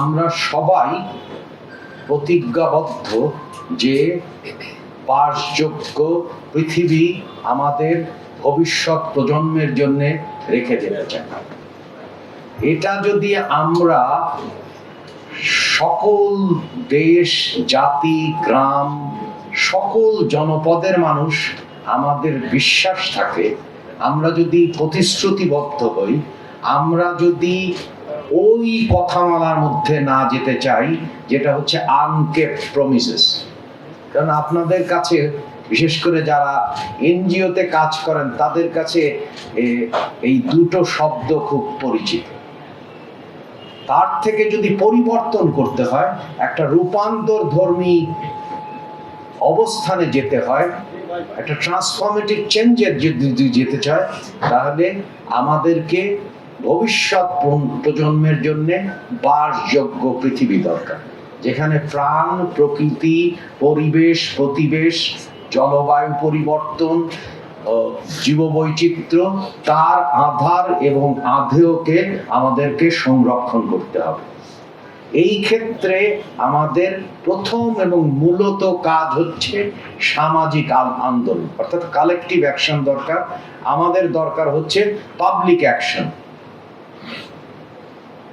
আমরা সবাই প্রতিজ্ঞাবদ্ধ যে বাসযোগ্য পৃথিবী আমাদের ভবিষ্যৎ প্রজন্মের জন্য রেখে যেতে চাই। এটা যদি আমরা সকল দেশ, জাতি, গ্রাম, সকল জনপদের মানুষ আমাদের বিশ্বাস থাকে, আমরা যদি প্রতিশ্রুতিবদ্ধ হই, আমরা যদি ওই কথামালার মধ্যে না যেতে চাই যেটা হচ্ছে আনকেপ্ট প্রমিসেস। কারণ আপনাদের কাছে, বিশেষ করে যারা এনজিওতে কাজ করেন, তাদের কাছে এই দুটো শব্দ খুব পরিচিত। তার থেকে যদি পরিবর্তন করতে হয়, একটা রূপান্তর ধর্মী অবস্থানে যেতে হয়, একটা ট্রান্সফরমেটিভ চেঞ্জের যদি যেতে চায়, তাহলে আমাদেরকে ভবিষ্যৎ প্রজন্মের জন্য বাসযোগ্য পৃথিবী দরকার, যেখানে প্রাণ, প্রকৃতি, পরিবেশ, প্রতিবেশ, জলবায়ু পরিবর্তন, জীববৈচিত্র্য, তার আধার এবং আধেয়কে আমাদেরকে সংরক্ষণ করতে হবে। এই ক্ষেত্রে আমাদের প্রথম এবং মূলত কাজ হচ্ছে সামাজিক আন্দোলন, অর্থাৎ কালেকটিভ অ্যাকশন দরকার। আমাদের দরকার হচ্ছে পাবলিক অ্যাকশন,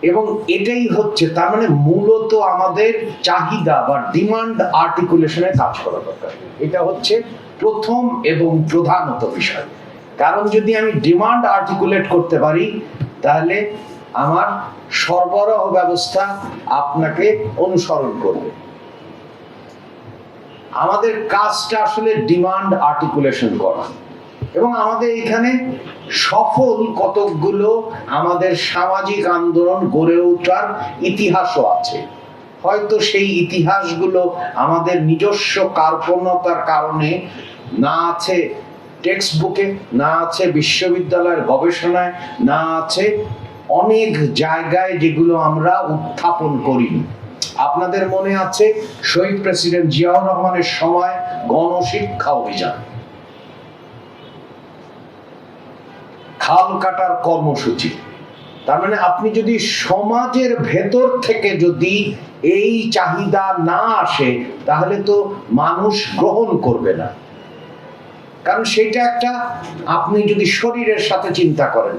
এবং এটাই হচ্ছে, তার মানে মূলত আমাদের চাহিদা বা ডিমান্ড আর্টিকুলেশনে কাজ করা দরকার। এটা হচ্ছে প্রথম এবং প্রধানত বিষয়। কারণ যদি আমি ডিমান্ড আর্টিকুলেট করতে পারি, তাহলে আমার সরবরাহ ব্যবস্থা আপনাকে অনুসরণ করবে। আমাদের কাজটা আসলে ডিমান্ড আর্টিকুলেশন করা, এবং আমাদের এখানে সফল কতকগুলো আমাদের সামাজিক আন্দোলন গড়ে ওঠার ইতিহাসও আছে। হয়তো সেই ইতিহাসগুলো আমাদের নিজস্ব কার্পণ্যতার কারণে না আছে টেক্সট বুকে, না আছে বিশ্ববিদ্যালয়ের গবেষণায়, না আছে অনেক জায়গায়, যেগুলো আমরা উত্থাপন করিনি। আপনাদের মনে আছে শহীদ প্রেসিডেন্ট জিয়াউর রহমানের সময় গণশিক্ষা অভিযান, খাল কাটার কর্মসূচি। তার মানে আপনি যদি সমাজের ভেতর থেকে যদি এই চাহিদা না আসে, তাহলে তো মানুষ গ্রহণ করবে না। কারণ সেটা একটা, আপনি যদি শরীরের সাথে চিন্তা করেন,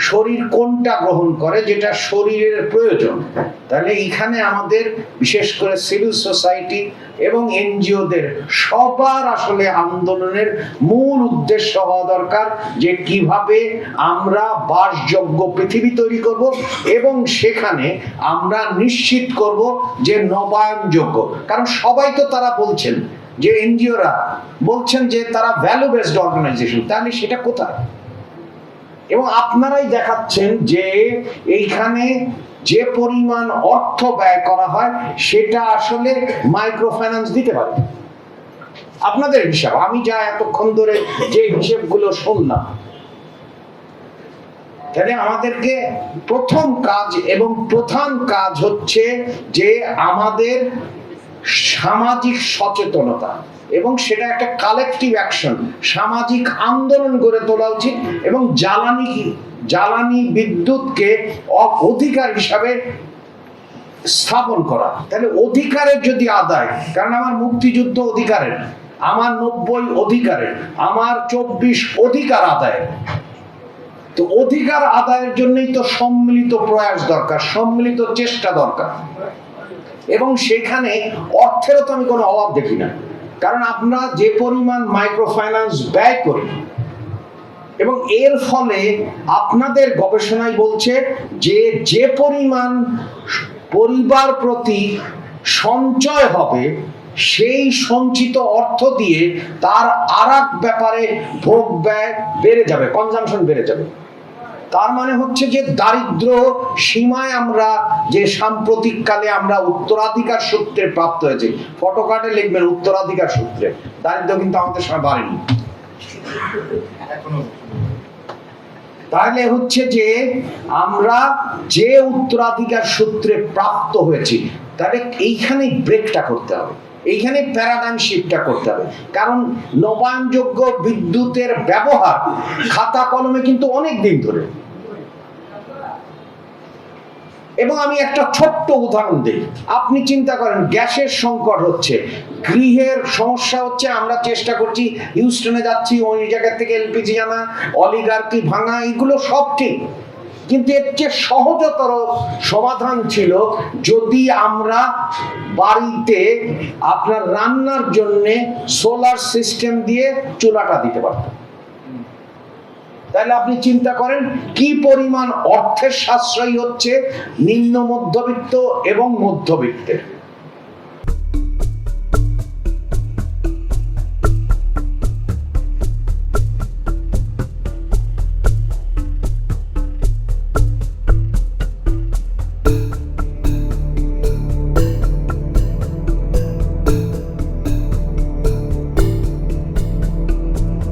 শরীর কোনটা গ্রহণ করে, যেটা শরীরের প্রয়োজন, তাহলে এখানে আমাদের বিশেষ করে সিভিল সোসাইটি এবং এনজিওদের সবার আসলে আন্দোলনের মূল উদ্দেশ্য হওয়া দরকার যে কিভাবে আমরা বাসযোগ্য পৃথিবী তৈরি করব, এবং সেখানে আমরা নিশ্চিত করব যে নবায়নযোগ্য। কারণ সবাই তো তারা বলছেন যে, এনজিওরা বলছেন যে তারা ভ্যালু বেসড অর্গানাইজেশন, তাহলে সেটা কোথায়? এবং আপনারাই দেখাচ্ছেন যে এইখানে যে পরিমাণ অর্থ ব্যয় করা হয়, সেটা আসলে মাইক্রো ফাইন্যান্স দিতে পারে। আপনাদের হিসাব, আমি যা এতক্ষণ ধরে যে হিসেবগুলো শুনলাম, তাহলে আমাদেরকে প্রথম কাজ এবং প্রধান কাজ হচ্ছে যে আমাদের সামাজিক সচেতনতা, এবং সেটা একটা কালেকটিভ অ্যাকশন, সামাজিক আন্দোলন গড়ে তোলা উচিত, এবং জ্বালানি বিদ্যুৎকে অধিকার হিসাবে স্থাপন করা। তাহলে অধিকারের যদি আদায়, কারণ আমার মুক্তিযুদ্ধ অধিকারের, আমার 90 অধিকারের, আমার 24 অধিকার আদায়, তো অধিকার আদায়ের জন্যই তো সম্মিলিত প্রয়াস দরকার, সম্মিলিত চেষ্টা দরকার। এবং সেখানে অর্থেরও তো আমি কোনো অভাব দেখি না, কারণ আমরা যে পরিমাণ মাইক্রো ফাইন্যান্স ব্যয় করি, এবং এর ফলে আপনাদের গবেষণায় বলছে যে যে পরিমাণ পরিবার প্রতি সঞ্চয় হবে, সেই সঞ্চিত অর্থ দিয়ে তার আরেক ব্যাপারে ভোগ ব্যয় বেড়ে যাবে, কনজাম্পশন বেড়ে যাবে। তার মানে হচ্ছে যে দারিদ্র সীমায় আমরা যে সাম্প্রতিক কালে আমরা উত্তরাধিকার সূত্রে প্রাপ্ত হয়েছে, ফটোকার্ডে লিখবেন উত্তরাধিকার সূত্রে, দারিদ্র কিন্তু আমাদের সময় বাড়েনি। তাহলে হচ্ছে যে আমরা যে উত্তরাধিকার সূত্রে প্রাপ্ত হয়েছি, তাহলে এইখানে ব্রেকটা করতে হবে, এইখানে প্যারাডাইম শিফটটা করতে হবে। কারণ নবায়নযোগ্য বিদ্যুতের ব্যবহার খাতা কলমে কিন্তু অনেক দিন ধরে, এবং আমি একটা ছোট্ট উদাহরণ দিই, আপনি চিন্তা করেন গ্যাসের সংকট হচ্ছে, গৃহের সমস্যা হচ্ছে, আমরা চেষ্টা করছি হিউস্টনে যাচ্ছি, ওই জায়গা থেকে এলপিজি আনা, অলিগার্কি ভাঙা, এগুলো সব ঠিক, কিন্তু এর চেয়ে সহজতর সমাধান ছিল যদি আমরা বাড়িতে আপনার রান্নার জন্য সোলার সিস্টেম দিয়ে চুলাটা দিতে পারতাম। তাহলে আপনি চিন্তা করেন কি পরিমাণ অর্থের সাশ্রয় হচ্ছে নিম্ন মধ্যবিত্ত এবং মধ্যবিত্তের।